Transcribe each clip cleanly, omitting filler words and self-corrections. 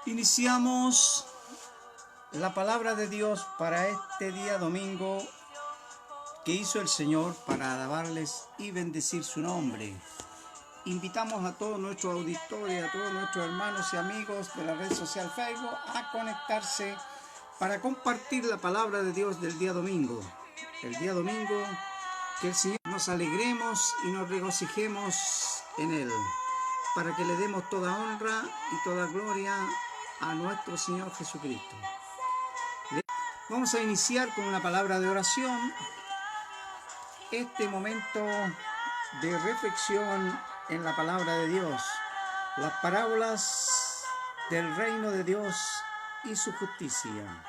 Iniciamos la palabra de Dios para este día domingo que hizo el Señor para alabarles y bendecir su nombre. Invitamos a todos nuestros auditores, a todos nuestros hermanos y amigos de la red social Facebook a conectarse para compartir la palabra de Dios del día domingo. El día domingo que el Señor nos alegremos y nos regocijemos en Él, para que le demos toda honra y toda gloria a nuestro Señor Jesucristo. Vamos a iniciar con una palabra de oración este momento de reflexión en la palabra de Dios, las parábolas del reino de Dios y su justicia.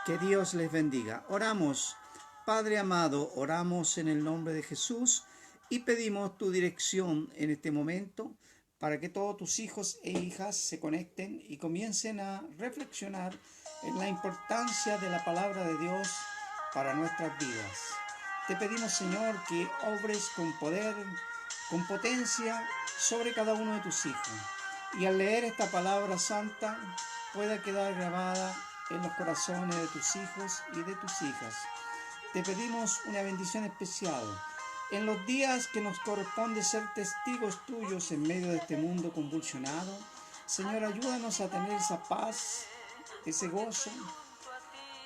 Que Dios les bendiga. Oramos. Padre amado, oramos en el nombre de Jesús y pedimos tu dirección en este momento para que todos tus hijos e hijas se conecten y comiencen a reflexionar en la importancia de la palabra de Dios para nuestras vidas. Te pedimos, Señor, que obres con poder, con potencia sobre cada uno de tus hijos, y al leer esta palabra santa pueda quedar grabada en los corazones de tus hijos y de tus hijas. Te pedimos una bendición especial en los días que nos corresponde ser testigos tuyos en medio de este mundo convulsionado. Señor, ayúdanos a tener esa paz, ese gozo,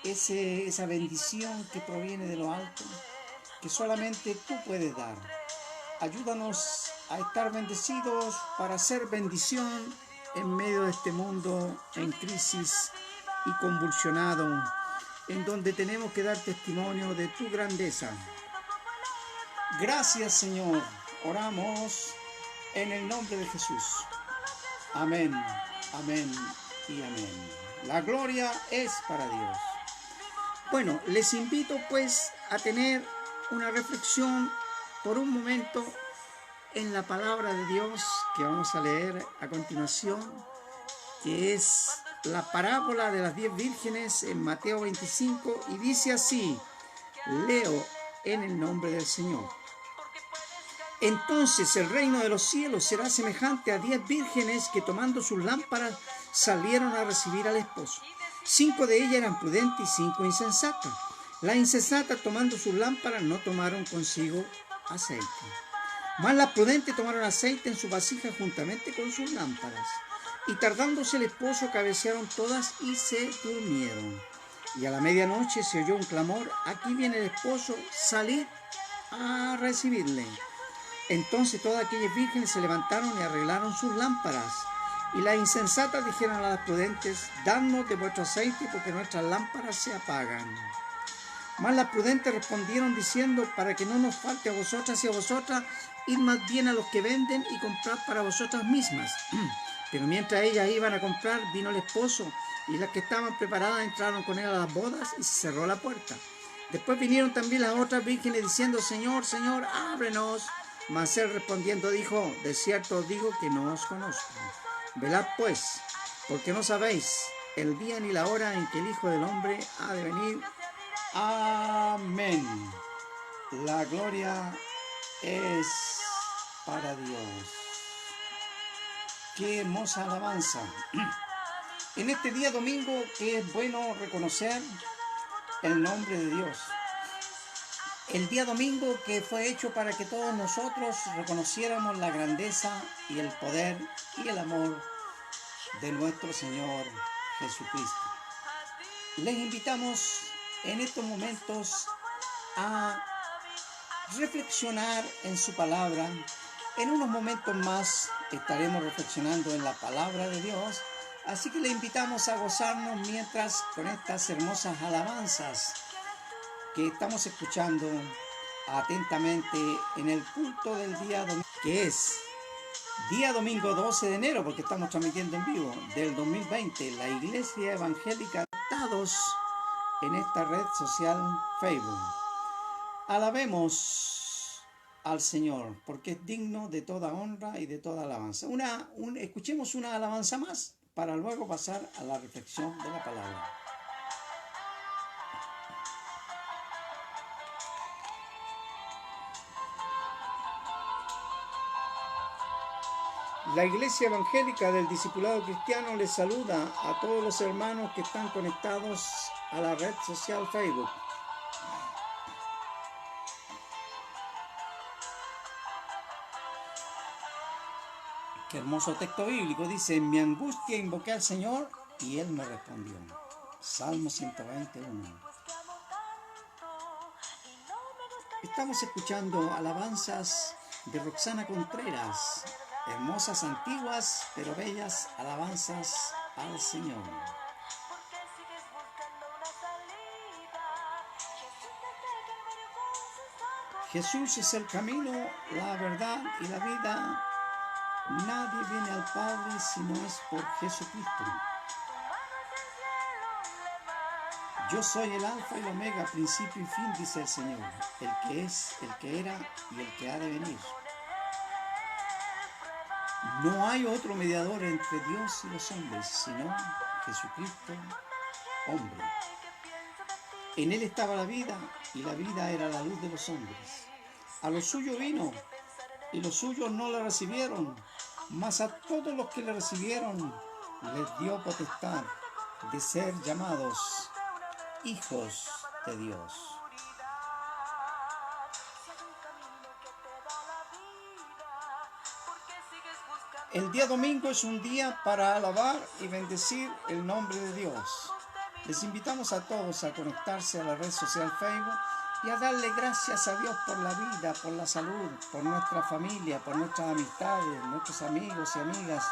esa bendición que proviene de lo alto, que solamente tú puedes dar. Ayúdanos a estar bendecidos para ser bendición en medio de este mundo en crisis y convulsionado, en donde tenemos que dar testimonio de tu grandeza. Gracias, Señor. Oramos en el nombre de Jesús. Amén, amén y amén. La gloria es para Dios. Bueno, les invito pues a tener una reflexión por un momento en la palabra de Dios que vamos a leer a continuación, que es la parábola de las 10 vírgenes en Mateo 25, y dice así, leo en el nombre del Señor. Entonces el reino de los cielos será semejante a 10 vírgenes que, tomando sus lámparas, salieron a recibir al esposo. 5 de ellas eran prudentes y 5 insensatas. Las insensatas, tomando sus lámparas, no tomaron consigo aceite. Mas las prudentes tomaron aceite en su vasija juntamente con sus lámparas. Y tardándose el esposo, cabecearon todas y se durmieron. Y a la medianoche se oyó un clamor: aquí viene el esposo, salid a recibirle. Entonces todas aquellas vírgenes se levantaron y arreglaron sus lámparas. Y las insensatas dijeron a las prudentes: dadnos de vuestro aceite, porque nuestras lámparas se apagan. Mas las prudentes respondieron diciendo: para que no nos falte a vosotras y a vosotras, id más bien a los que venden y comprad para vosotras mismas. Pero mientras ellas iban a comprar, vino el esposo, y las que estaban preparadas entraron con él a las bodas, y se cerró la puerta. Después vinieron también las otras vírgenes diciendo: Señor, Señor, ábrenos. Mas él respondiendo dijo: de cierto os digo que no os conozco. Velad pues, porque no sabéis el día ni la hora en que el Hijo del Hombre ha de venir. Amén. La gloria es para Dios. Qué hermosa alabanza. En este día domingo que es bueno reconocer el nombre de Dios. El día domingo que fue hecho para que todos nosotros reconociéramos la grandeza y el poder y el amor de nuestro Señor Jesucristo. Les invitamos en estos momentos a reflexionar en su palabra. En unos momentos más estaremos reflexionando en la palabra de Dios, así que le invitamos a gozarnos mientras con estas hermosas alabanzas que estamos escuchando atentamente en el culto del día domingo, que es día domingo 12 de enero, porque estamos transmitiendo en vivo, del 2020, la Iglesia Evangélica Estados en esta red social Facebook. Alabemos al Señor, porque es digno de toda honra y de toda alabanza. Escuchemos una alabanza más para luego pasar a la reflexión de la palabra. La Iglesia Evangélica del Discipulado Cristiano les saluda a todos los hermanos que están conectados a la red social Facebook. Qué hermoso texto bíblico. Dice: en mi angustia invoqué al Señor y Él me respondió. Salmo 121. Estamos escuchando alabanzas de Roxana Contreras. Hermosas, antiguas, pero bellas alabanzas al Señor. Jesús es el camino, la verdad y la vida. Nadie viene al Padre si no es por Jesucristo. Yo soy el Alfa y el Omega, principio y fin, dice el Señor, el que es, el que era y el que ha de venir. No hay otro mediador entre Dios y los hombres, sino Jesucristo, hombre. En Él estaba la vida, y la vida era la luz de los hombres. A los suyos vino, y los suyos no la recibieron, mas a todos los que le recibieron les dio potestad de ser llamados hijos de Dios. El día domingo es un día para alabar y bendecir el nombre de Dios. Les invitamos a todos a conectarse a la red social Facebook y a darle gracias a Dios por la vida, por la salud, por nuestra familia, por nuestras amistades, nuestros amigos y amigas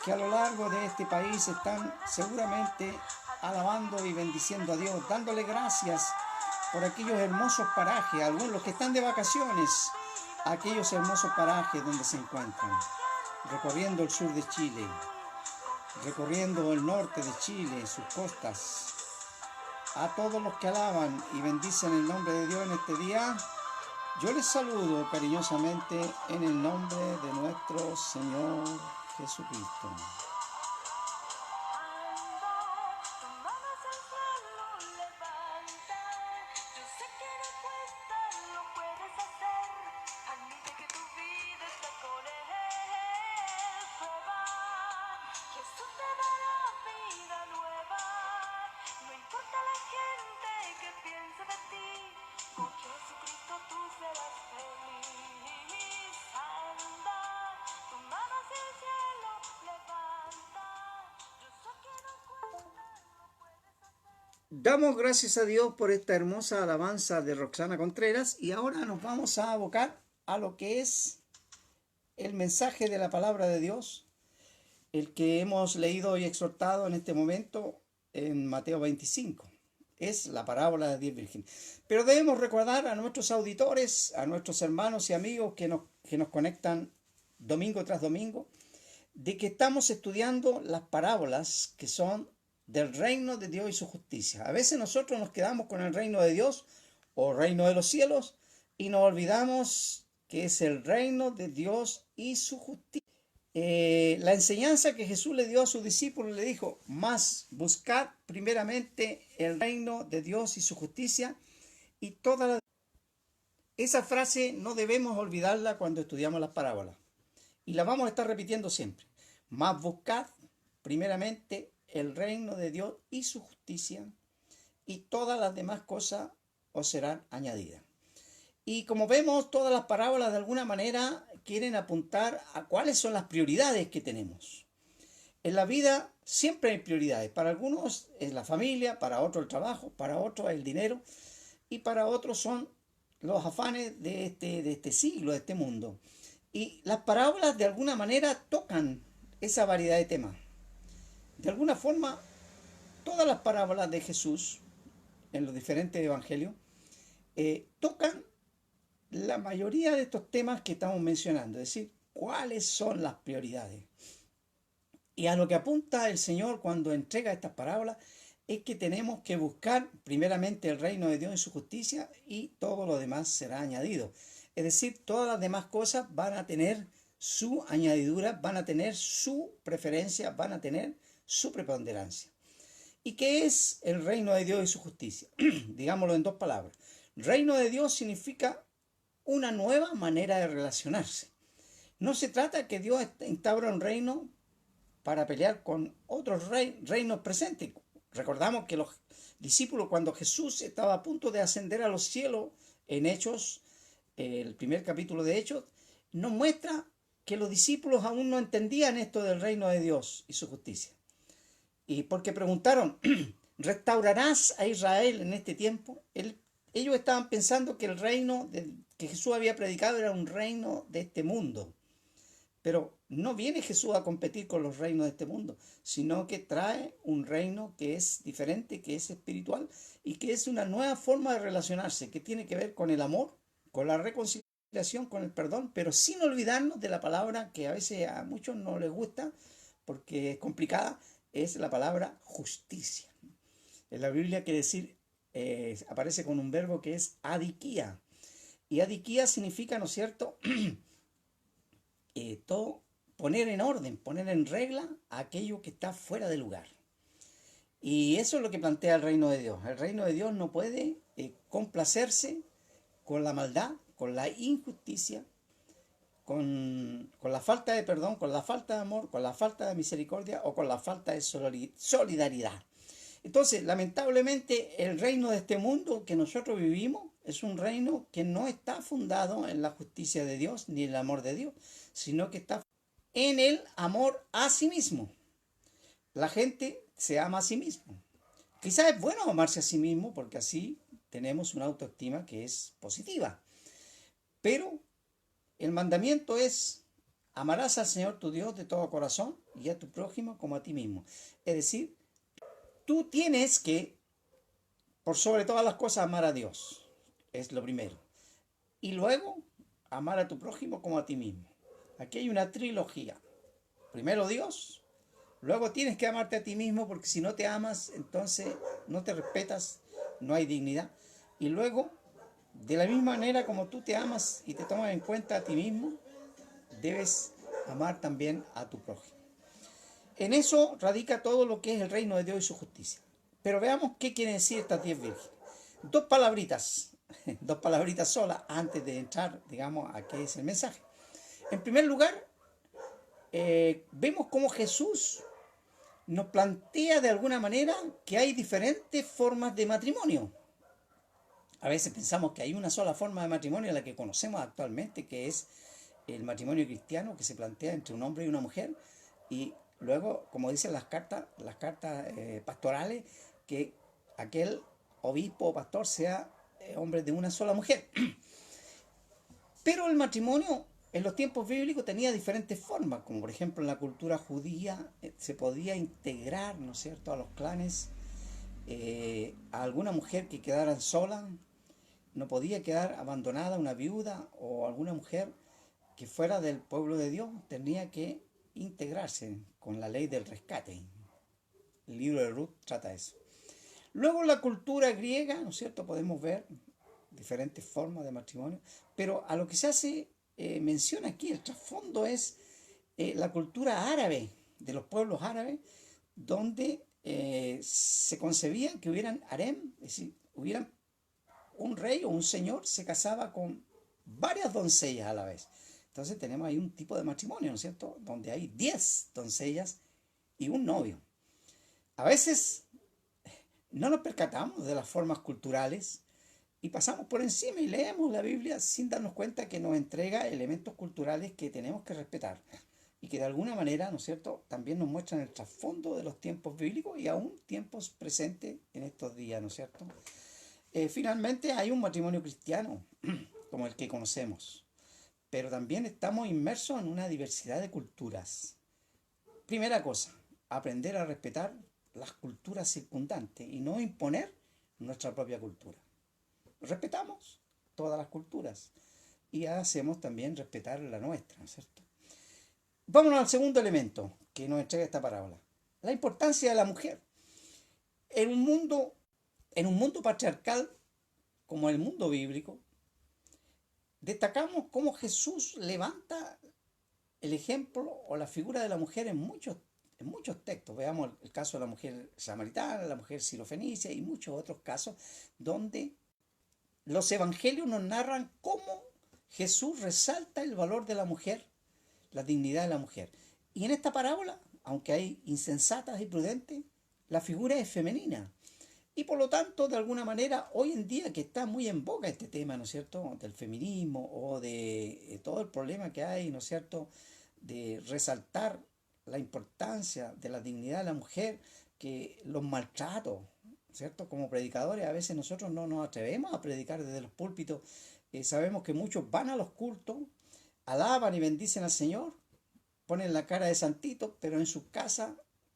que a lo largo de este país están seguramente alabando y bendiciendo a Dios, dándole gracias por aquellos hermosos parajes, algunos los que están de vacaciones, aquellos hermosos parajes donde se encuentran, recorriendo el sur de Chile, recorriendo el norte de Chile, sus costas. A todos los que alaban y bendicen el nombre de Dios en este día, yo les saludo cariñosamente en el nombre de nuestro Señor Jesucristo. Damos gracias a Dios por esta hermosa alabanza de Roxana Contreras y ahora nos vamos a abocar a lo que es el mensaje de la palabra de Dios, el que hemos leído y exhortado en este momento en Mateo 25. Es la parábola de 10 vírgenes. Pero debemos recordar a nuestros auditores, a nuestros hermanos y amigos que nos conectan domingo tras domingo, de que estamos estudiando las parábolas que son del reino de Dios y su justicia. A veces nosotros nos quedamos con el reino de Dios o reino de los cielos y nos olvidamos que es el reino de Dios y su justicia. La enseñanza que Jesús le dio a sus discípulos le dijo: más buscad primeramente el reino de Dios y su justicia y toda la... Esa frase no debemos olvidarla cuando estudiamos las parábolas y la vamos a estar repitiendo siempre. Más buscad primeramente el reino de Dios y su justicia, y todas las demás cosas os serán añadidas. Y como vemos, todas las parábolas de alguna manera quieren apuntar a cuáles son las prioridades que tenemos. En la vida siempre hay prioridades. Para algunos es la familia, para otros el trabajo, para otros el dinero, y para otros son los afanes de este siglo, de este mundo. Y las parábolas de alguna manera tocan esa variedad de temas. De alguna forma, todas las parábolas de Jesús en los diferentes evangelios tocan la mayoría de estos temas que estamos mencionando, es decir, cuáles son las prioridades. Y a lo que apunta el Señor cuando entrega estas parábolas es que tenemos que buscar primeramente el reino de Dios y su justicia y todo lo demás será añadido. Es decir, todas las demás cosas van a tener su añadidura, van a tener su preferencia, van a tener su preponderancia. ¿Y qué es el reino de Dios y su justicia? Digámoslo en dos palabras. Reino de Dios significa una nueva manera de relacionarse. No se trata que Dios instaura un reino para pelear con otros reinos presentes. Recordamos que los discípulos, cuando Jesús estaba a punto de ascender a los cielos, en Hechos, el primer capítulo de Hechos, nos muestra que los discípulos aún no entendían esto del reino de Dios y su justicia. Y porque preguntaron, ¿restaurarás a Israel en este tiempo? Ellos estaban pensando que el reino que Jesús había predicado era un reino de este mundo. Pero no viene Jesús a competir con los reinos de este mundo, sino que trae un reino que es diferente, que es espiritual y que es una nueva forma de relacionarse, que tiene que ver con el amor, con la reconciliación, con el perdón, pero sin olvidarnos de la palabra que a veces a muchos no les gusta porque es complicada, es la palabra justicia. En la Biblia quiere decir, aparece con un verbo que es adiquía. Y adiquía significa, ¿no es cierto?, todo poner en orden, poner en regla aquello que está fuera de lugar. Y eso es lo que plantea el reino de Dios. El reino de Dios no puede complacerse con la maldad, con la injusticia, con la falta de perdón, con la falta de amor, con la falta de misericordia o con la falta de solidaridad. Entonces, lamentablemente, el reino de este mundo que nosotros vivimos es un reino que no está fundado en la justicia de Dios ni en el amor de Dios, sino que está en el amor a sí mismo. La gente se ama a sí mismo. Quizás es bueno amarse a sí mismo porque así tenemos una autoestima que es positiva. Pero el mandamiento es: amarás al Señor tu Dios de todo corazón y a tu prójimo como a ti mismo. Es decir, tú tienes que, por sobre todas las cosas, amar a Dios. Es lo primero. Y luego, amar a tu prójimo como a ti mismo. Aquí hay una trilogía. Primero Dios, luego tienes que amarte a ti mismo porque si no te amas, entonces no te respetas, no hay dignidad. Y luego, de la misma manera como tú te amas y te tomas en cuenta a ti mismo, debes amar también a tu prójimo. En eso radica todo lo que es el reino de Dios y su justicia. Pero veamos qué quieren decir estas 10 vírgenes. Dos palabritas solas antes de entrar, digamos, a qué es el mensaje. En primer lugar, vemos cómo Jesús nos plantea de alguna manera que hay diferentes formas de matrimonio. A veces pensamos que hay una sola forma de matrimonio, la que conocemos actualmente, que es el matrimonio cristiano, que se plantea entre un hombre y una mujer, y luego, como dicen las cartas pastorales, que aquel obispo o pastor sea hombre de una sola mujer. Pero el matrimonio en los tiempos bíblicos tenía diferentes formas, como por ejemplo en la cultura judía se podía integrar, ¿no es cierto?, a los clanes, a alguna mujer que quedara sola, no podía quedar abandonada, una viuda o alguna mujer que fuera del pueblo de Dios, tenía que integrarse con la ley del rescate. El libro de Ruth trata eso. Luego en la cultura griega, ¿no es cierto?, podemos ver diferentes formas de matrimonio, pero a lo que se hace mención aquí, el trasfondo es la cultura árabe, de los pueblos árabes, donde se concebía que hubieran harem, es decir, hubieran un rey o un señor se casaba con varias doncellas a la vez. Entonces tenemos ahí un tipo de matrimonio, ¿no es cierto?, donde hay 10 doncellas y un novio. A veces no nos percatamos de las formas culturales y pasamos por encima y leemos la Biblia sin darnos cuenta que nos entrega elementos culturales que tenemos que respetar y que de alguna manera, ¿no es cierto?, también nos muestran el trasfondo de los tiempos bíblicos y aún tiempos presentes en estos días, ¿no es cierto? Finalmente hay un matrimonio cristiano como el que conocemos, pero también estamos inmersos en una diversidad de culturas. Primera cosa, aprender a respetar las culturas circundantes y no imponer nuestra propia cultura. Respetamos todas las culturas y hacemos también respetar la nuestra, ¿no es cierto? Vámonos al segundo elemento que nos entrega esta parábola. La importancia de la mujer. En un mundo patriarcal como el mundo bíblico, destacamos cómo Jesús levanta el ejemplo o la figura de la mujer en muchos textos. Veamos el caso de la mujer samaritana, la mujer sirofenicia y muchos otros casos donde los evangelios nos narran cómo Jesús resalta el valor de la mujer la dignidad de la mujer. Y en esta parábola, aunque hay insensatas y prudentes, la figura es femenina. Y por lo tanto, de alguna manera, hoy en día que está muy en boga este tema, ¿no es cierto?, del feminismo o de todo el problema que hay, ¿no es cierto?, de resaltar la importancia de la dignidad de la mujer, que los maltratos, ¿cierto? Como predicadores, a veces nosotros no nos atrevemos a predicar desde los púlpitos. Sabemos que muchos van a los cultos, alaban y bendicen al Señor, ponen la cara de santito, pero en sus casas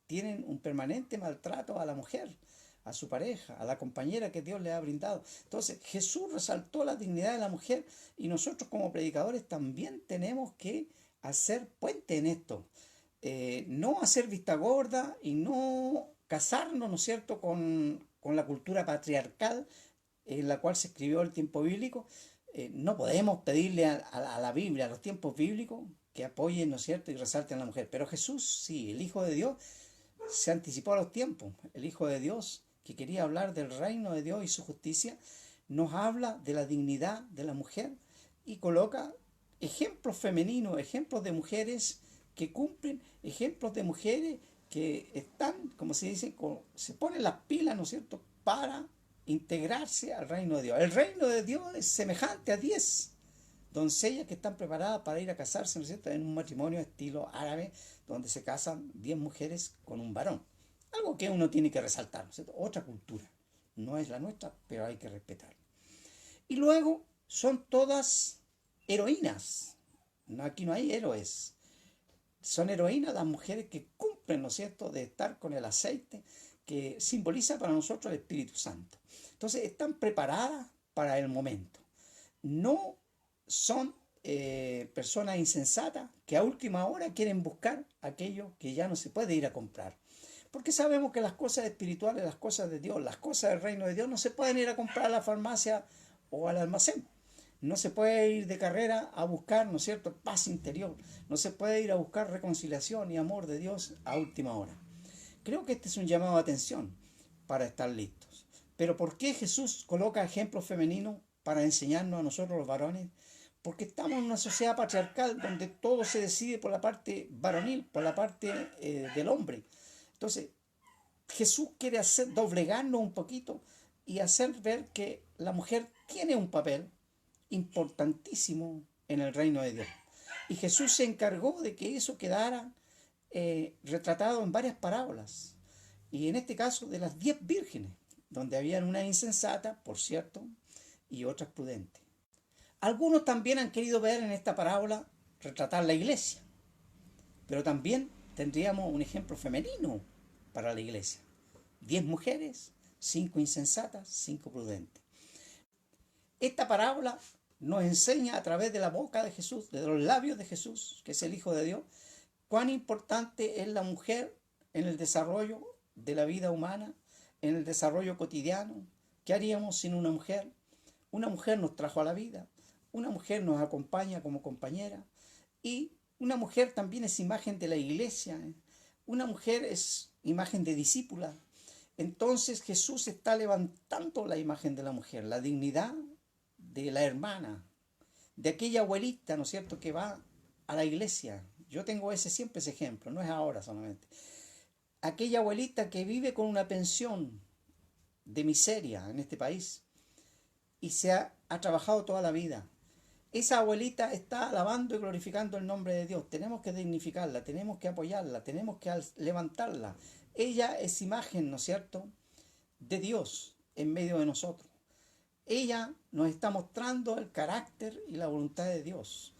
tienen un permanente maltrato a la mujer, a su pareja, a la compañera que Dios le ha brindado. Entonces, Jesús resaltó la dignidad de la mujer y nosotros como predicadores también tenemos que hacer puente en esto. No hacer vista gorda y no casarnos, ¿no es cierto?, con la cultura patriarcal en la cual se escribió el tiempo bíblico. No podemos pedirle a la Biblia, a los tiempos bíblicos, que apoyen, ¿no es cierto?, y resalten a la mujer. Pero Jesús, sí, el Hijo de Dios, se anticipó a los tiempos. El Hijo de Dios, que quería hablar del reino de Dios y su justicia, nos habla de la dignidad de la mujer y coloca ejemplos femeninos, ejemplos de mujeres que cumplen, ejemplos de mujeres que están, como se dice, se ponen las pilas, ¿no es cierto?, para integrarse al reino de Dios. El reino de Dios es semejante a 10 doncellas que están preparadas para ir a casarse, ¿no es cierto?, en un matrimonio estilo árabe, donde se casan 10 mujeres con un varón. Algo que uno tiene que resaltar, ¿no es cierto? Otra cultura. No es la nuestra, pero hay que respetarla. Y luego son todas heroínas. No, aquí no hay héroes. Son heroínas las mujeres que cumplen, ¿no es cierto?, de estar con el aceite que simboliza para nosotros el Espíritu Santo. Entonces están preparadas para el momento. No son personas insensatas que a última hora quieren buscar aquello que ya no se puede ir a comprar. Porque sabemos que las cosas espirituales, las cosas de Dios, las cosas del reino de Dios no se pueden ir a comprar a la farmacia o al almacén. No se puede ir de carrera a buscar, ¿no es cierto?, paz interior. No se puede ir a buscar reconciliación y amor de Dios a última hora. Creo que este es un llamado de atención para estar listos. Pero ¿por qué Jesús coloca ejemplos femeninos para enseñarnos a nosotros los varones? Porque estamos en una sociedad patriarcal donde todo se decide por la parte varonil, por la parte del hombre. Entonces, Jesús quiere doblegarnos un poquito y hacer ver que la mujer tiene un papel importantísimo en el reino de Dios. Y Jesús se encargó de que eso quedara retratado en varias parábolas. Y en este caso de las 10 vírgenes, donde habían una insensata, por cierto, y otras prudentes. Algunos también han querido ver en esta parábola retratar la iglesia, pero también tendríamos un ejemplo femenino para la iglesia. 10 mujeres, 5 insensatas, 5 prudentes. Esta parábola nos enseña a través de la boca de Jesús, de los labios de Jesús, que es el Hijo de Dios, cuán importante es la mujer en el desarrollo de la vida humana, en el desarrollo cotidiano. ¿Qué haríamos sin una mujer? Una mujer nos trajo a la vida, una mujer nos acompaña como compañera y una mujer también es imagen de la iglesia, una mujer es imagen de discípula. Entonces Jesús está levantando la imagen de la mujer, la dignidad de la hermana, de aquella abuelita, ¿no es cierto?, que va a la iglesia. Yo tengo siempre ese ejemplo, no es ahora solamente. Aquella abuelita que vive con una pensión de miseria en este país y ha trabajado toda la vida. Esa abuelita está alabando y glorificando el nombre de Dios. Tenemos que dignificarla, tenemos que apoyarla, tenemos que levantarla. Ella es imagen, ¿no es cierto?, de Dios en medio de nosotros. Ella nos está mostrando el carácter y la voluntad de Dios.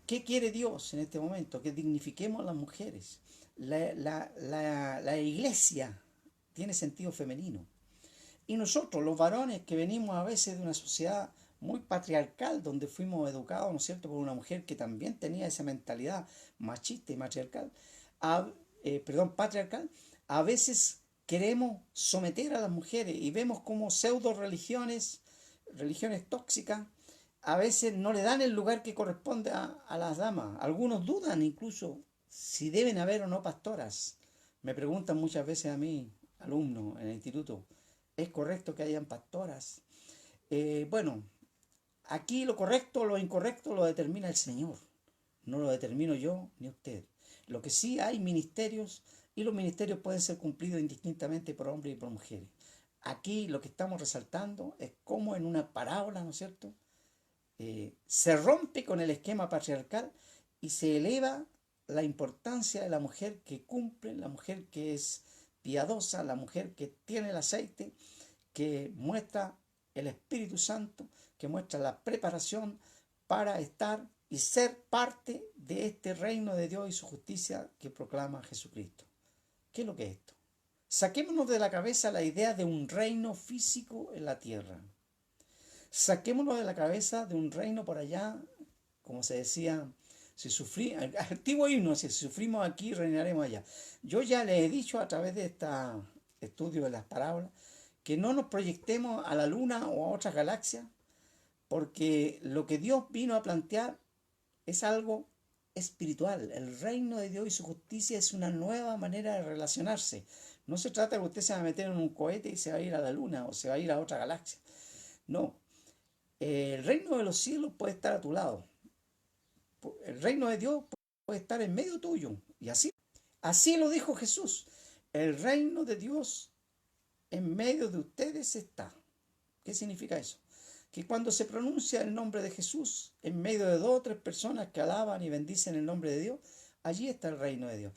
¿Qué quiere Dios en este momento? Que dignifiquemos a las mujeres. La iglesia tiene sentido femenino. Y nosotros, los varones, que venimos a veces de una sociedad muy patriarcal, donde fuimos educados, ¿no es cierto?, por una mujer que también tenía esa mentalidad machista y matriarcal, patriarcal, a veces queremos someter a las mujeres y vemos como pseudo religiones tóxicas, a veces no le dan el lugar que corresponde a las damas. Algunos dudan incluso si deben haber o no pastoras. Me preguntan muchas veces a mí, alumnos en el instituto, ¿es correcto que hayan pastoras? Bueno, aquí lo correcto o lo incorrecto lo determina el Señor. no lo determino yo ni usted. Lo que sí hay ministerios, y los ministerios pueden ser cumplidos indistintamente por hombres y por mujeres. Aquí lo que estamos resaltando es cómo en una parábola, ¿no es cierto?, se rompe con el esquema patriarcal y se eleva la importancia de la mujer que cumple, la mujer que es piadosa, la mujer que tiene el aceite, que muestra el Espíritu Santo, que muestra la preparación para estar y ser parte de este reino de Dios y su justicia que proclama Jesucristo. ¿Qué es lo que es esto? Saquémonos de la cabeza la idea de un reino físico en la tierra. Saquémonos de la cabeza de un reino por allá, como se decía, si sufrimos, antiguo himno, si sufrimos aquí, reinaremos allá. Yo ya le he dicho a través de este estudio de las parábolas que no nos proyectemos a la luna o a otras galaxias, porque lo que Dios vino a plantear es algo espiritual. El reino de Dios y su justicia es una nueva manera de relacionarse. No se trata de que usted se va a meter en un cohete y se va a ir a la luna o se va a ir a otra galaxia. No. El reino de los cielos puede estar a tu lado. El reino de Dios puede estar en medio tuyo. Y así lo dijo Jesús. El reino de Dios en medio de ustedes está. ¿Qué significa eso? Que cuando se pronuncia el nombre de Jesús en medio de 2 o 3 personas que alaban y bendicen el nombre de Dios, allí está el reino de Dios.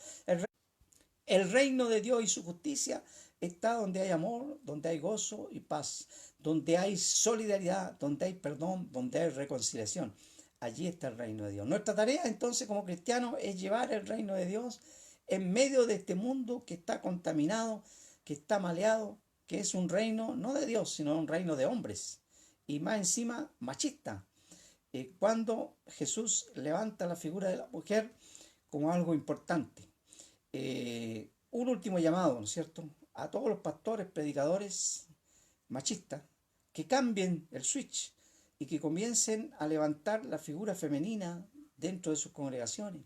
El reino de Dios y su justicia está donde hay amor, donde hay gozo y paz, donde hay solidaridad, donde hay perdón, donde hay reconciliación. Allí está el reino de Dios. Nuestra tarea entonces como cristianos es llevar el reino de Dios en medio de este mundo que está contaminado, que está maleado, que es un reino no de Dios, sino un reino de hombres. Y más encima, machista. Cuando Jesús levanta la figura de la mujer como algo importante. Un último llamado, ¿no es cierto?, a todos los pastores, predicadores machistas, que cambien el switch y que comiencen a levantar la figura femenina dentro de sus congregaciones,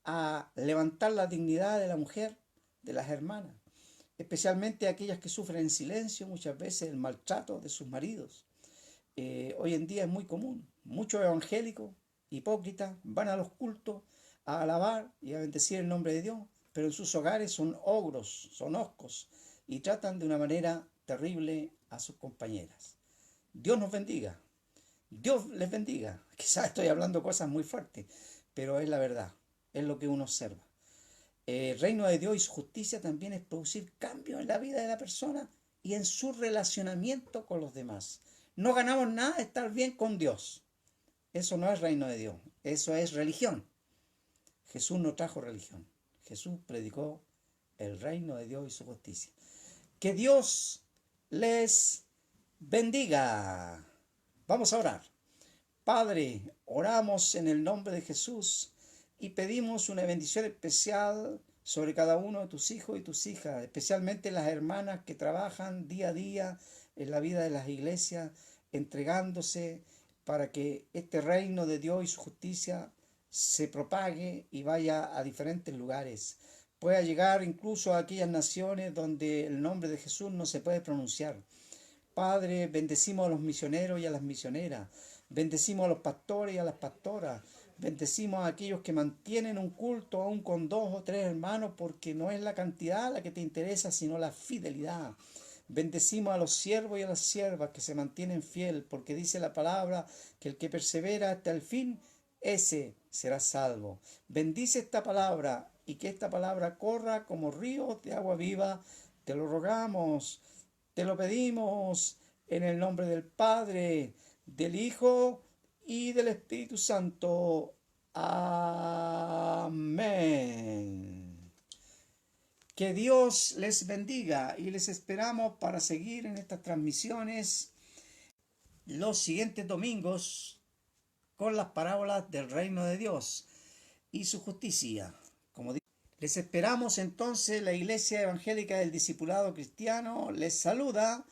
a levantar la dignidad de la mujer, de las hermanas, especialmente aquellas que sufren en silencio muchas veces el maltrato de sus maridos. Hoy en día es muy común. Muchos evangélicos, hipócritas, van a los cultos a alabar y a bendecir el nombre de Dios, pero en sus hogares son ogros, son hoscos, y tratan de una manera terrible a sus compañeras. Dios nos bendiga. Dios les bendiga. Quizás estoy hablando cosas muy fuertes, pero es la verdad, es lo que uno observa. El reino de Dios y su justicia también es producir cambios en la vida de la persona y en su relacionamiento con los demás. No ganamos nada de estar bien con Dios. Eso no es reino de Dios, eso es religión. Jesús no trajo religión. Jesús predicó el reino de Dios y su justicia. Que Dios les bendiga. Vamos a orar. Padre, oramos en el nombre de Jesús y pedimos una bendición especial sobre cada uno de tus hijos y tus hijas, especialmente las hermanas que trabajan día a día en la vida de las iglesias, entregándose para que este reino de Dios y su justicia se propague y vaya a diferentes lugares. Pueda llegar incluso a aquellas naciones donde el nombre de Jesús no se puede pronunciar. Padre, bendecimos a los misioneros y a las misioneras. Bendecimos a los pastores y a las pastoras. Bendecimos a aquellos que mantienen un culto aún con 2 o 3 hermanos, porque no es la cantidad la que te interesa, sino la fidelidad. Bendecimos a los siervos y a las siervas que se mantienen fiel, porque dice la palabra que el que persevera hasta el fin, ese será salvo. Bendice esta palabra y que esta palabra corra como ríos de agua viva. Te lo rogamos, te lo pedimos en el nombre del Padre, del Hijo y del Espíritu Santo. Amén. Que Dios les bendiga y les esperamos para seguir en estas transmisiones los siguientes domingos con las parábolas del reino de Dios y su justicia. Les esperamos entonces. La Iglesia Evangélica del Discipulado Cristiano les saluda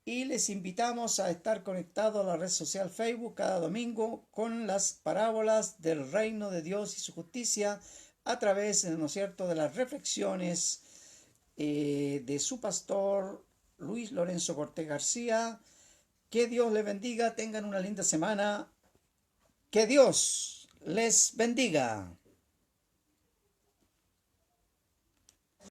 y les invitamos a estar conectados a la red social Facebook cada domingo con las parábolas del reino de Dios y su justicia a través, ¿no es cierto?, de las reflexiones de su pastor Luis Lorenzo Cortés García. Que Dios les bendiga, tengan una linda semana. Que Dios les bendiga.